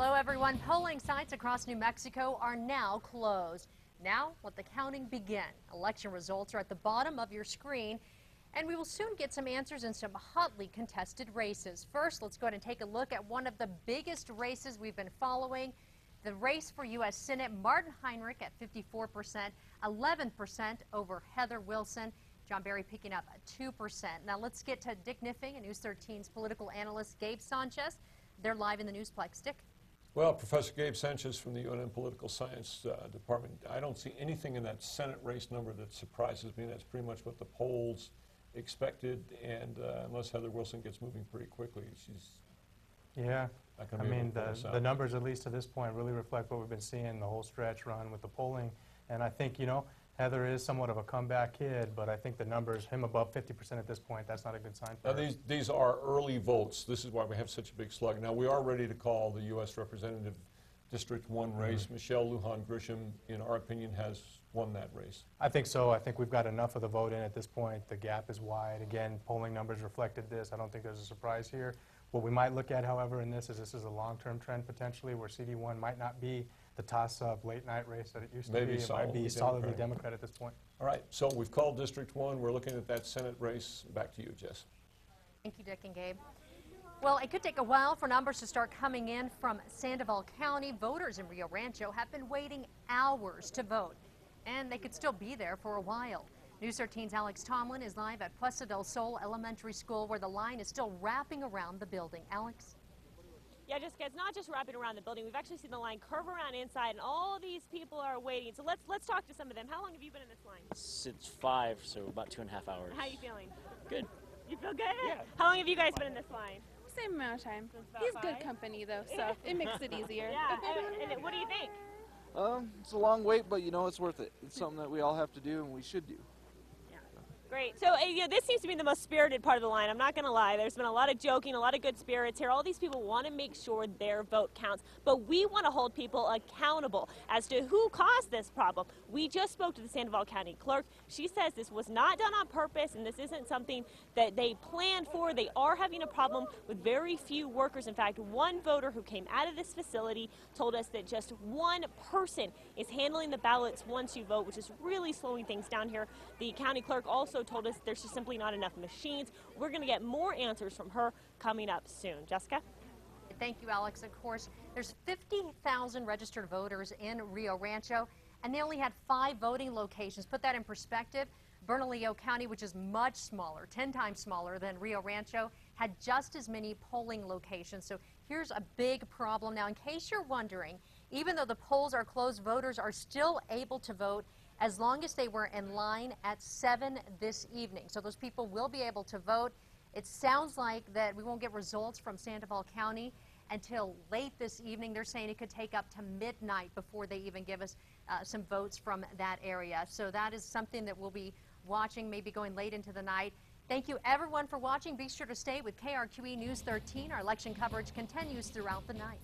Hello, everyone. Polling sites across New Mexico are now closed. Now, let the counting begin. Election results are at the bottom of your screen, and we will soon get some answers in some hotly contested races. First, let's go ahead and take a look at one of the biggest races we've been following. The race for U.S. Senate, Martin Heinrich at 54%, 11% over Heather Wilson. John Berry picking up 2%. Now let's get to Dick Niffing and News 13's political analyst Gabe Sanchez. They're live in the Newsplex. Dick? Well, Professor Gabe Sanchez from the UNM Political Science Department, I don't see anything in that Senate race number that surprises me. That's pretty much what the polls expected, and unless Heather Wilson gets moving pretty quickly, she's yeah. not going I to be mean, able to pull this out. the numbers, at least to this point, really reflect what we've been seeing the whole stretch run with the polling. And I think, you know, Heather is somewhat of a comeback kid, but I think the numbers, him above 50% at this point, that's not a good sign for Now, her. these are early votes. This is why we have such a big slug. Now, we are ready to call the U.S. Representative District 1 race. Michelle Lujan Grisham, in our opinion, has won that race. I think so. I think we've got enough of the vote in at this point. The gap is wide. Again, polling numbers reflected this. I don't think there's a surprise here. What we might look at, however, in this is a long-term trend potentially where CD1 might not be the toss-up late-night race that it used to be. It might be solidly Democrat at this point. All right, so we've called District 1. We're looking at that Senate race. Back to you, Jess. Thank you, Dick and Gabe. Well, it could take a while for numbers to start coming in from Sandoval County. Voters in Rio Rancho have been waiting hours to vote, and they could still be there for a while. News 13's Alex Tomlin is live at Puesta del Sol Elementary School, where the line is still wrapping around the building. Alex? Yeah, Jessica, it's not just wrapping around the building. We've actually seen the line curve around inside, and all these people are waiting. So let's talk to some of them. How long have you been in this line? Since 5, so about 2.5 hours. How are you feeling? Good. You feel good? Yeah. How long have you guys been in this line? Same amount of time. about He's 5? good company though, so it makes it easier. Yeah. And what do you think? It's a long wait, but you know it's worth it. It's something that we all have to do and we should do. Great. So this seems to be the most spirited part of the line. I'm not going to lie. There's been a lot of joking, a lot of good spirits here. All these people want to make sure their vote counts, but we want to hold people accountable as to who caused this problem. We just spoke to the Sandoval County clerk. She says this was not done on purpose, and this isn't something that they planned for. They are having a problem with very few workers. In fact, one voter who came out of this facility told us that just one person is handling the ballots once you vote, which is really slowing things down here. The county clerk also told us there's just simply not enough machines. We're going to get more answers from her coming up soon. Jessica? Thank you, Alex. Of course, there's 50,000 registered voters in Rio Rancho, and they only had 5 voting locations. Put that in perspective. Bernalillo County, which is much smaller, 10 times smaller than Rio Rancho, had just as many polling locations. So here's a big problem. Now, in case you're wondering, even though the polls are closed, voters are still able to vote as long as they were in line at 7 this evening. So those people will be able to vote. It sounds like that we won't get results from Sandoval County until late this evening. They're saying it could take up to midnight before they even give us some votes from that area. So that is something that we'll be watching, maybe going late into the night. Thank you, everyone, for watching. Be sure to stay with KRQE News 13. Our election coverage continues throughout the night.